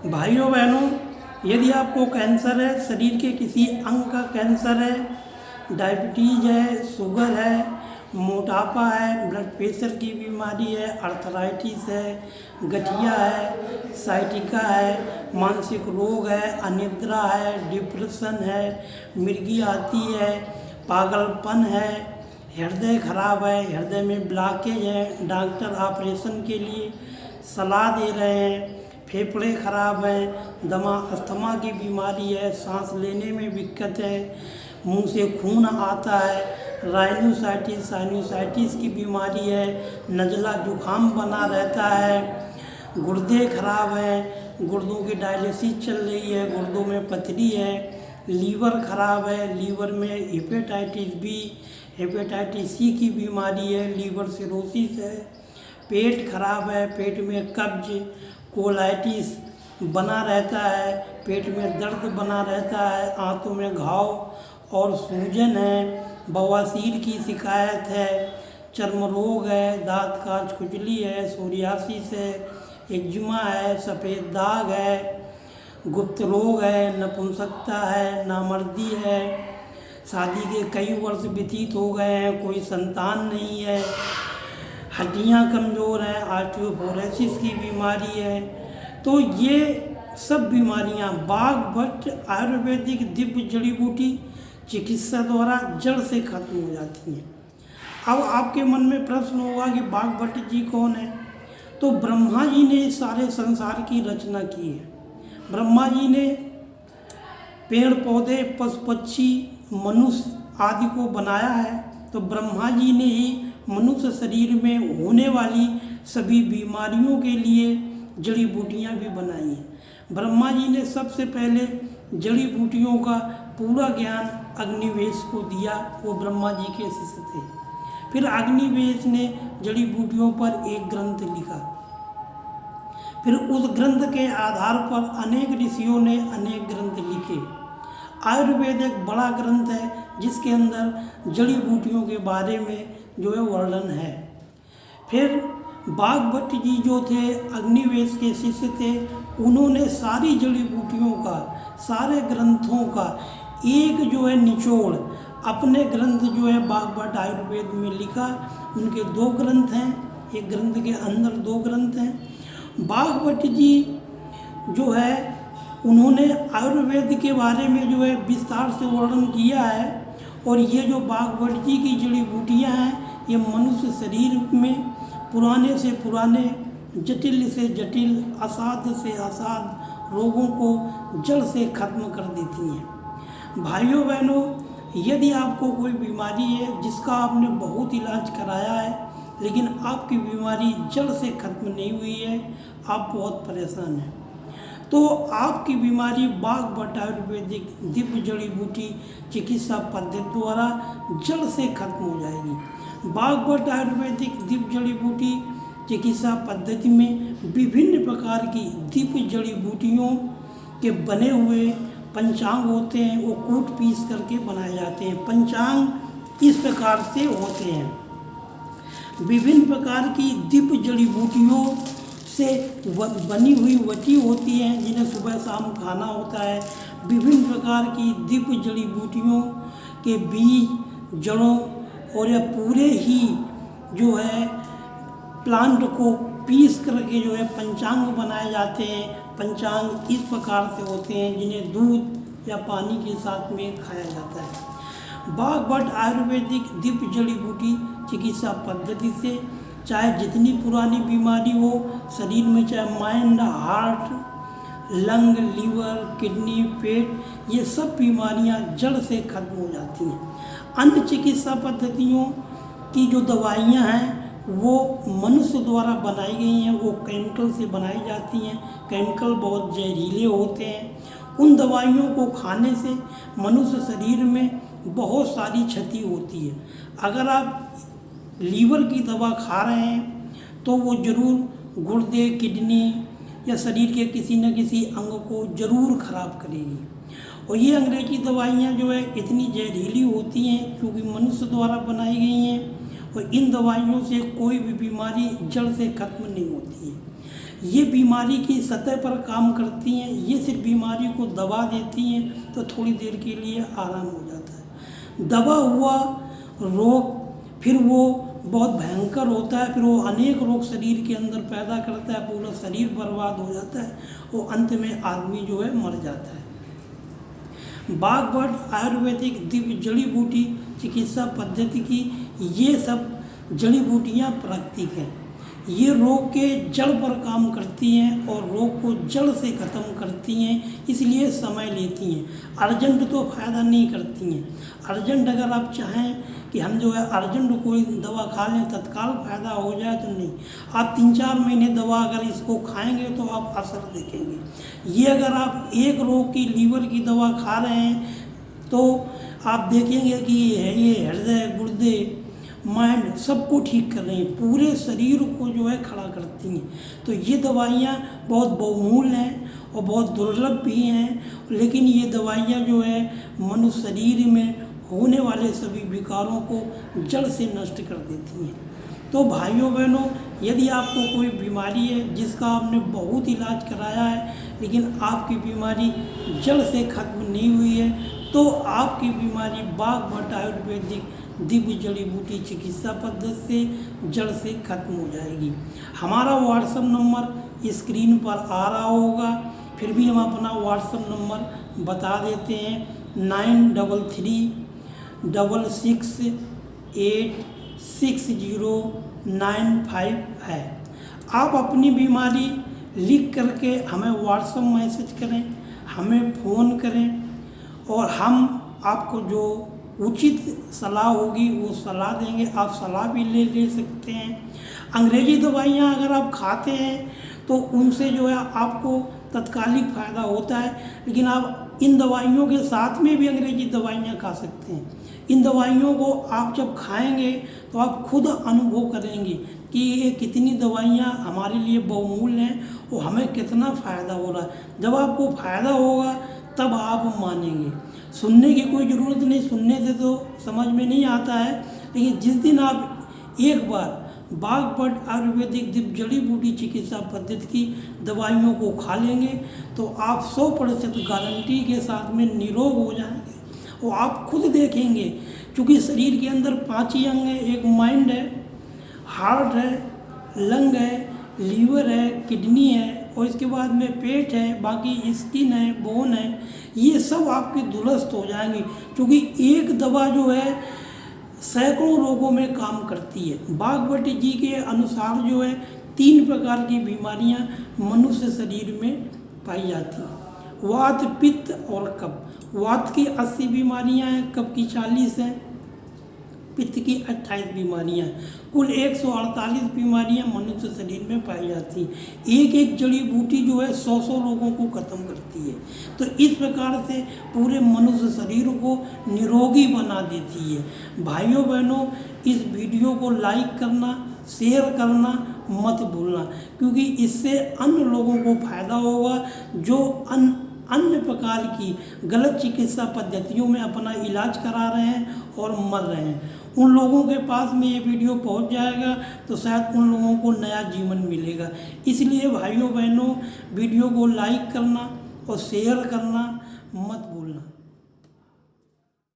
भाइयों बहनों, यदि आपको कैंसर है, शरीर के किसी अंग का कैंसर है, डायबिटीज है, शुगर है, मोटापा है, ब्लड प्रेशर की बीमारी है, अर्थराइटिस है, गठिया है, साइटिका है, मानसिक रोग है, अनिद्रा है, डिप्रेशन है, मिर्गी आती है, पागलपन है, हृदय खराब है, हृदय में ब्लॉकेज है, डॉक्टर ऑपरेशन के लिए सलाह दे रहे हैं, फेफड़े खराब हैं, दमा अस्थमा की बीमारी है, सांस लेने में दिक्कत है, मुंह से खून आता है, राइनोसाइटिस साइनोसाइटिस की बीमारी है, नज़ला जुखाम बना रहता है, गुर्दे खराब हैं, गुर्दों की डायलिसिस चल रही है, गुर्दों में पथरी है, लीवर खराब है, लीवर में हेपेटाइटिस बी, हेपेटाइटिस सी की बीमारी है, लीवर सिरोसिस है, पेट खराब है, पेट में कब्ज कोलाइटिस बना रहता है, पेट में दर्द बना रहता है, आंतों में घाव और सूजन है, बवासीर की शिकायत है, चर्म रोग है, दांत काज खुजली है, सोरियासिस है, एक्जिमा है, सफ़ेद दाग है, गुप्त रोग है, नपुंसकता है, नामर्दी है, शादी के कई वर्ष व्यतीत हो गए हैं, कोई संतान नहीं है, हड्डियाँ कमज़ोर हैं, ऑस्टियोपोरोसिस की बीमारी है। तो ये सब बीमारियाँ बाघभट्ट आयुर्वेदिक दिव्य जड़ी बूटी चिकित्सा द्वारा जड़ से खत्म हो जाती हैं। अब आपके मन में प्रश्न होगा कि बाघभट्ट जी कौन है? तो ब्रह्मा जी ने इस सारे संसार की रचना की है। ब्रह्मा जी ने पेड़ पौधे पशु पक्षी मनुष्य आदि को बनाया है। तो ब्रह्मा जी ने ही मनुष्य शरीर में होने वाली सभी बीमारियों के लिए जड़ी बूटियाँ भी बनाई हैं। ब्रह्मा जी ने सबसे पहले जड़ी बूटियों का पूरा ज्ञान अग्निवेश को दिया, वो ब्रह्मा जी के शिष्य थे। फिर अग्निवेश ने जड़ी बूटियों पर एक ग्रंथ लिखा। फिर उस ग्रंथ के आधार पर अनेक ऋषियों ने अनेक ग्रंथ लिखे। आयुर्वेद एक बड़ा ग्रंथ है जिसके अंदर जड़ी बूटियों के बारे में जो है वर्णन है। फिर बाघभट्ट जी जो थे अग्निवेश के शिष्य थे, उन्होंने सारी जड़ी बूटियों का, सारे ग्रंथों का एक जो है निचोड़ अपने ग्रंथ जो है बाघभट्ट आयुर्वेद में लिखा। उनके दो ग्रंथ हैं, एक ग्रंथ के अंदर दो ग्रंथ हैं। बाघभट्ट जी जो है उन्होंने आयुर्वेद के बारे में जो है विस्तार से वर्णन किया है। और ये जो बाघभट्ट जी की जड़ी बूटियाँ हैं, ये मनुष्य शरीर में पुराने से पुराने, जटिल से जटिल, असाध्य से असाध्य रोगों को जड़ से खत्म कर देती हैं। भाइयों बहनों, यदि आपको कोई बीमारी है जिसका आपने बहुत इलाज कराया है लेकिन आपकी बीमारी जड़ से खत्म नहीं हुई है, आप बहुत परेशान हैं, तो आपकी बीमारी बाघभट्ट आयुर्वेदिक दिव्य जड़ी बूटी चिकित्सा पद्धति द्वारा जड़ से खत्म हो जाएगी। बाघभट्ट आयुर्वेदिक दिव्य जड़ी बूटी चिकित्सा पद्धति में विभिन्न प्रकार की दिव्य जड़ी बूटियों के बने हुए पंचांग होते हैं, वो कूट पीस करके बनाए जाते हैं। पंचांग इस प्रकार से होते हैं। विभिन्न प्रकार की दिव्य जड़ी बूटियों से बनी हुई वटी होती हैं जिन्हें सुबह शाम खाना होता है। विभिन्न प्रकार की दिव्य जड़ी बूटियों के बीज, जड़ों और यह पूरे ही जो है प्लांट को पीस करके जो है पंचांग बनाए जाते हैं। पंचांग इस प्रकार से होते हैं जिन्हें दूध या पानी के साथ में खाया जाता है। बाघभट्ट आयुर्वेदिक दिव्य जड़ी बूटी चिकित्सा पद्धति से चाहे जितनी पुरानी बीमारी हो शरीर में, चाहे mind, heart, lung, liver, kidney, पेट, ये सब बीमारियां जड़ से खत्म हो जाती हैं। अन्य चिकित्सा पद्धतियों की जो दवाइयां हैं वो मनुष्य द्वारा बनाई गई हैं, वो केमिकल से बनाई जाती हैं। केमिकल बहुत जहरीले होते हैं। उन दवाइयों को खाने से मनुष्य शरीर में बहुत सारी क्षति होती है। अगर आप लीवर की दवा खा रहे हैं तो वो ज़रूर गुर्दे, किडनी या शरीर के किसी न किसी अंग को ज़रूर खराब करेगी। और ये अंग्रेजी दवाइयाँ जो है इतनी जहरीली होती हैं क्योंकि मनुष्य द्वारा बनाई गई हैं, और इन दवाइयों से कोई भी बीमारी जड़ से खत्म नहीं होती है। ये बीमारी की सतह पर काम करती हैं। ये सिर्फ बीमारी को दबा देती हैं तो थोड़ी देर के लिए आराम हो जाता है। दबा हुआ रोग फिर वो बहुत भयंकर होता है, फिर वो अनेक रोग शरीर के अंदर पैदा करता है, पूरा शरीर बर्बाद हो जाता है, वो अंत में आदमी जो है मर जाता है। बागवट आयुर्वेदिक दिव्य जड़ी बूटी चिकित्सा पद्धति की ये सब जड़ी बूटियाँ प्राकृतिक हैं। ये रोग के जड़ पर काम करती हैं और रोग को जड़ से ख़त्म करती हैं, इसलिए समय लेती हैं। अर्जेंट तो फ़ायदा नहीं करती हैं। अर्जेंट अगर आप चाहें कि हम जो है अर्जेंट कोई दवा खा लें तत्काल फ़ायदा हो जाए तो नहीं, आप 3-4 महीने दवा अगर इसको खाएंगे तो आप असर देखेंगे। ये अगर आप एक रोग की लीवर की दवा खा रहे हैं तो आप देखेंगे कि ये हृदय गुर्दे माइंड सबको ठीक कर रही हैं, पूरे शरीर को जो है खड़ा करती हैं। तो ये दवाइयाँ बहुत बहुमूल्य हैं और बहुत दुर्लभ भी हैं, लेकिन ये दवाइयाँ जो है मनुष्य शरीर में होने वाले सभी विकारों को जड़ से नष्ट कर देती हैं। तो भाइयों बहनों, यदि आपको कोई बीमारी है जिसका आपने बहुत इलाज कराया है लेकिन आपकी बीमारी जड़ से खत्म नहीं हुई है, तो आपकी बीमारी बागवट आयुर्वेदिक दिव्य जड़ी बूटी चिकित्सा पद्धति से जड़ से खत्म हो जाएगी। हमारा व्हाट्सएप नंबर स्क्रीन पर आ रहा होगा, फिर भी हम अपना व्हाट्सएप नंबर बता देते हैं। 9336866095 है। आप अपनी बीमारी लिख करके हमें व्हाट्सएप मैसेज करें, हमें फ़ोन करें और हम आपको जो उचित सलाह होगी वो सलाह देंगे। आप सलाह भी ले सकते हैं। अंग्रेजी दवाइयाँ अगर आप खाते हैं तो उनसे जो है आपको तत्कालिक फ़ायदा होता है, लेकिन आप इन दवाइयों के साथ में भी अंग्रेजी दवाइयाँ खा सकते हैं। इन दवाइयों को आप जब खाएंगे तो आप खुद अनुभव करेंगे कि ये कितनी दवाइयाँ हमारे लिए बहुमूल्य हैं और हमें कितना फ़ायदा हो रहा है। जब आपको फ़ायदा होगा तब आप मानेंगे। सुनने की कोई ज़रूरत नहीं, सुनने से तो समझ में नहीं आता है, लेकिन जिस दिन आप एक बार बागवट आयुर्वेदिक दिव्य जड़ी बूटी चिकित्सा पद्धति की दवाइयों को खा लेंगे तो आप 100% गारंटी के साथ में निरोग हो जाएंगे। और आप खुद देखेंगे, क्योंकि शरीर के अंदर 5 ही अंग हैं। एक माइंड है, हार्ट है, लंग है, लीवर है, किडनी है और इसके बाद में पेट है, बाकी स्किन है, बोन है। ये सब आपके दुरुस्त हो जाएंगे, क्योंकि एक दवा जो है सैकड़ों रोगों में काम करती है। बागवट जी के अनुसार जो है 3 प्रकार की बीमारियां मनुष्य शरीर में पाई जाती हैं। वात, पित्त और कफ। वात की 80 बीमारियां हैं, कफ की 40 हैं, पित्त की 28 बीमारियां हैं। कुल 148 बीमारियां मनुष्य शरीर में पाई जाती हैं। एक जड़ी बूटी जो है 100 रोगों को ख़त्म करती है। तो इस प्रकार से पूरे मनुष्य शरीर को निरोगी बना देती है। भाइयों बहनों, इस वीडियो को लाइक करना, शेयर करना मत भूलना, क्योंकि इससे अन्य लोगों को फ़ायदा होगा जो अन्य प्रकार की गलत चिकित्सा पद्धतियों में अपना इलाज करा रहे हैं और मर रहे हैं। उन लोगों के पास में ये वीडियो पहुंच जाएगा तो शायद उन लोगों को नया जीवन मिलेगा। इसलिए भाइयों बहनों, वीडियो को लाइक करना और शेयर करना मत भूलना।